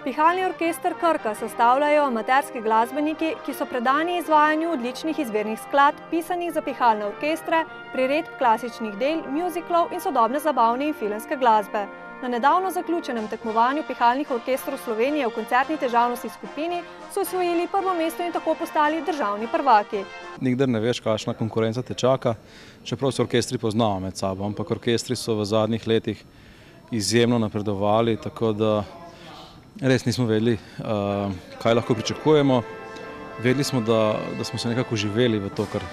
Pihalni orkester Krka sestavljajo amaterski glasbeniki, ki so predani izvajanju odličnih izvirnih skladb, pisanih za pihalne orkestre, priredb klasičnih del, mjuziklov in sodobne zabavne in filmske glasbe. Na nedavno zaključenem tekmovanju pihalnih orkestrov Slovenije v koncertni težavnosti skupini so osvojili prvo mesto in tako postali državni prvaki. Nikdar ne veš, kakšna konkurenca te čaka, čeprav se orkestri poznamo med sabo, ampak orkestri so v zadnjih letih izjemno napredovali, tako da res nismo vedeli, kaj lahko pričakujemo. Vedeli smo, da smo se nekako živeli v to, kar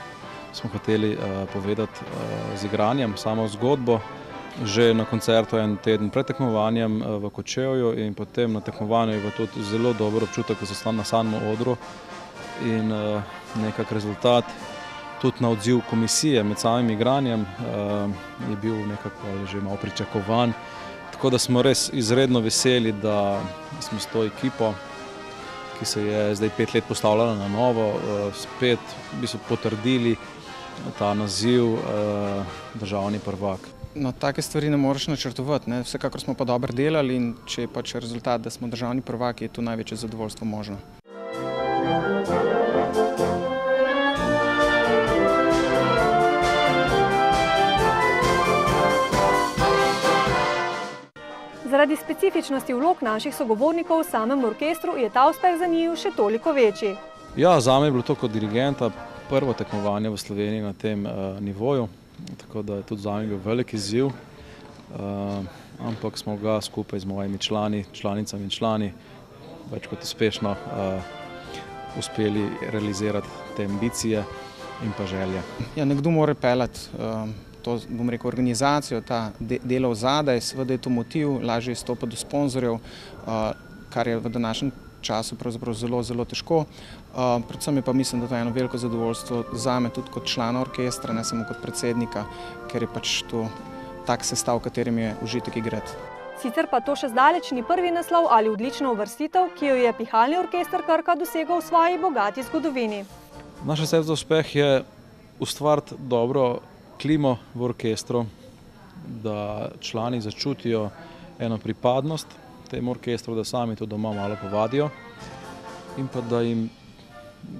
smo hoteli povedati z igranjem, samo zgodbo. Že na koncertu en teden pred tekmovanjem v Kočevju in potem na tekmovanju je tudi zelo dober občutek, ko so na samem odru in nekak rezultat. Tudi na odziv komisije med samim igranjem je bil nekako že malo pričakovan. Tako da smo res izredno veseli, da smo s to ekipo, ki se je zdaj 5 let postavljala na novo, spet potrdili ta naziv državni prvak. No, take stvari ne moreš načrtovati, ne? Vsekakor smo pa dobro delali in če je pač rezultat, da smo državni prvaki, je to največje zadovoljstvo možno. Zaradi specifičnosti vlog naših sogovornikov v samem orkestru je ta uspeh za njiju še toliko večji. Ja, zame je bilo to kot dirigenta prvo tekmovanje v Sloveniji na tem nivoju. Tako da je tudi zame bil velik izziv, ampak smo ga skupaj z mojimi članicami in člani več kot uspešno uspeli realizirati te ambicije in pa želje. Ja, nekdo mora peljati to, bom rekel, organizacijo, ta delo zadaj, seveda je to motiv, lažje je stopiti do sponzorjev, kar je v današnjem času pravzaprav zelo, zelo težko. Predvsem je pa mislim, da to je eno veliko zadovoljstvo zame tudi kot člana orkestra, ne samo kot predsednika, ker je pač to tak sestav, katerim je užitek igrati. Sicer pa to še zdaleč ni prvi naslov ali odlična uvrstitev, ki jo je pihalni orkester Krka dosegel v svoji bogati zgodovini. Naš recept za uspeh je ustvariti dobro klimo v orkestru, da člani začutijo eno pripadnost temu orkestru, da sami to doma malo povadijo in pa da jim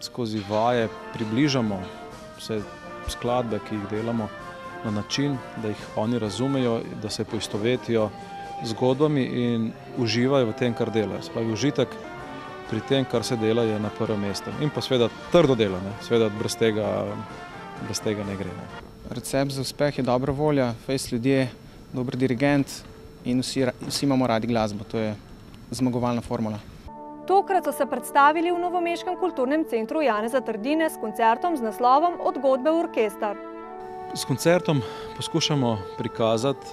skozi vaje približamo vse skladbe, ki jih delamo na način, da jih oni razumejo, da se poistovetijo z zgodbami in uživajo v tem, kar delajo. Spravi užitek pri tem, kar se dela, je na prvem mestu. In pa seveda trdo delo, seveda brez tega ne gre. Recept za uspeh je dobra volja, fejst ljudje, dober dirigent in vsi imamo radi glasbo, to je zmagovalna formula. Tokrat so se predstavili v novomeškem kulturnem centru Janeza Trdine s koncertom z naslovom Od godbe v orkester. S koncertom poskušamo prikazati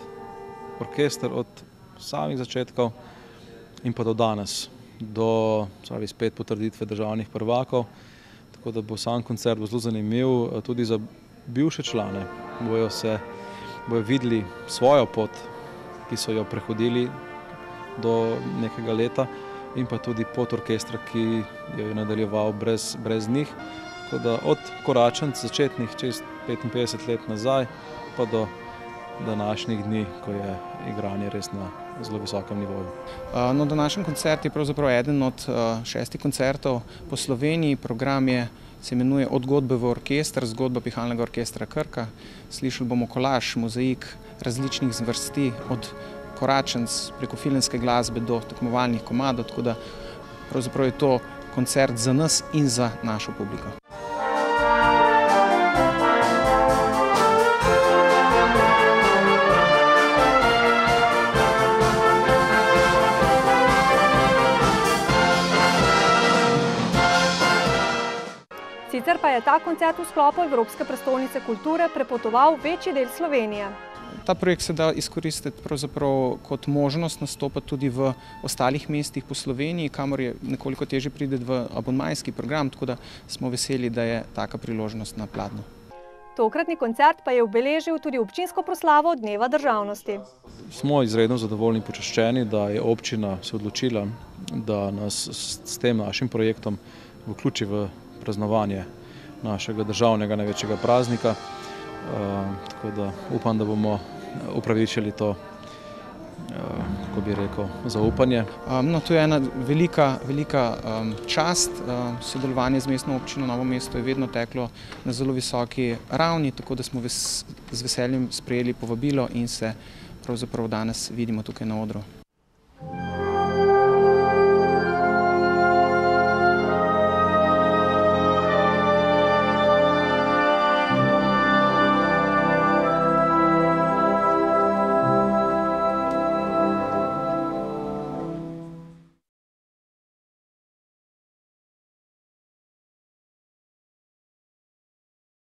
orkester od samih začetkov in pa do danes, do spet potrditve državnih prvakov, tako da bo sam koncert zelo zanimiv tudi za bivše člane. Bojo videli svojo pot, ki so jo prehodili do nekega leta in pa tudi pot orkestra, ki jo je nadaljeval brez njih. Tako da od koračanc začetnih čez 55 let nazaj pa do današnjih dni, ko je igranje res na zelo visokem nivoju. No, današnji koncert je pravzaprav eden od 6 koncertov po Sloveniji. Program se imenuje Od godbe v orkester, zgodba pihalnega orkestra Krka. Slišali bomo kolaž, mozaik različnih zvrsti, od koračenc preko filmske glasbe do tekmovalnih komadov, tako da pravzaprav je to koncert za nas in za našo publiko. Sicer pa je ta koncert v sklopu Evropske prestolnice kulture prepotoval večji del Slovenije. Ta projekt se da izkoristiti pravzaprav kot možnost nastopati tudi v ostalih mestih po Sloveniji, kamor je nekoliko težje priti v abonmajski program, tako da smo veseli, da je taka priložnost na Pladnju. Tokratni koncert pa je obeležil tudi občinsko proslavo Dneva državnosti. Smo izredno zadovoljni in počaščeni, da je občina se odločila, da nas s tem našim projektom vključi v praznovanje našega državnega največjega praznika. Tako da upam, da bomo upravičili to kako bi rekel, zaupanje. No, to je ena velika čast. Sodelovanje z mestno občino Novo mesto je vedno teklo na zelo visoki ravni, tako da smo z veseljem sprejeli povabilo in se pravzaprav danes vidimo tukaj na odru.